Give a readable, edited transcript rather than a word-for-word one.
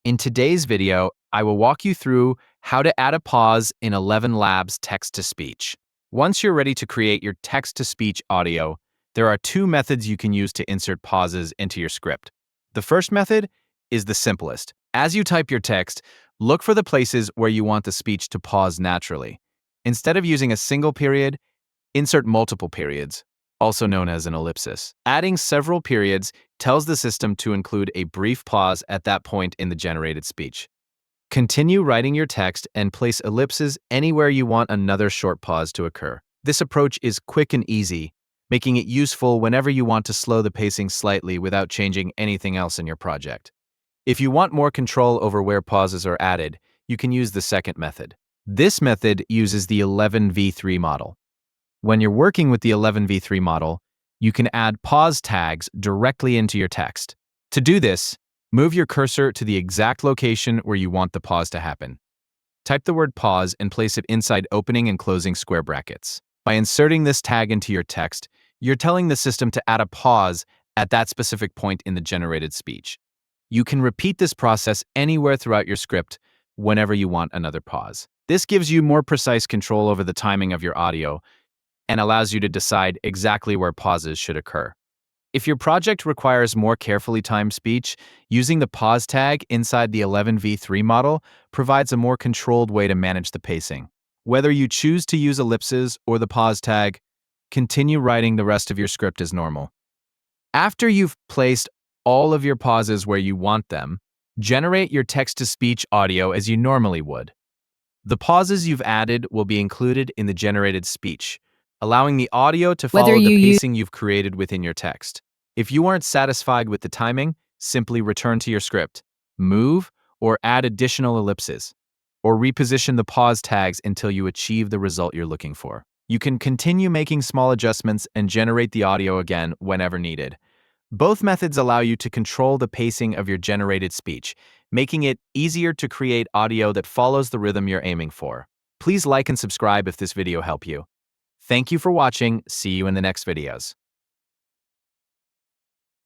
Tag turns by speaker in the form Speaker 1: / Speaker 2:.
Speaker 1: In today's video, I will walk you through how to add a pause in ElevenLabs text-to-speech. Once you're ready to create your text-to-speech audio, there are two methods you can use to insert pauses into your script. The first method is the simplest. As you type your text, look for the places where you want the speech to pause naturally. Instead of using a single period, insert multiple periods, also known as an ellipsis. Adding several periods tells the system to include a brief pause at that point in the generated speech. Continue writing your text and place ellipses anywhere you want another short pause to occur. This approach is quick and easy, making it useful whenever you want to slow the pacing slightly without changing anything else in your project. If you want more control over where pauses are added, you can use the second method. This method uses the 11v3 model. When you're working with the 11v3 model, you can add pause tags directly into your text. To do this, move your cursor to the exact location where you want the pause to happen. Type the word pause and place it inside opening and closing square brackets. By inserting this tag into your text, you're telling the system to add a pause at that specific point in the generated speech. You can repeat this process anywhere throughout your script whenever you want another pause. This gives you more precise control over the timing of your audio and allows you to decide exactly where pauses should occur. If your project requires more carefully timed speech, using the pause tag inside the 11v3 model provides a more controlled way to manage the pacing. Whether you choose to use ellipses or the pause tag, continue writing the rest of your script as normal. After you've placed all of your pauses where you want them, generate your text-to-speech audio as you normally would. The pauses you've added will be included in the generated speech, allowing the audio to follow the pacing you've created within your text. If you aren't satisfied with the timing, simply return to your script, move or add additional ellipses, or reposition the pause tags until you achieve the result you're looking for. You can continue making small adjustments and generate the audio again whenever needed. Both methods allow you to control the pacing of your generated speech, making it easier to create audio that follows the rhythm you're aiming for. Please like and subscribe if this video helped you. Thank you for watching. See you in the next videos.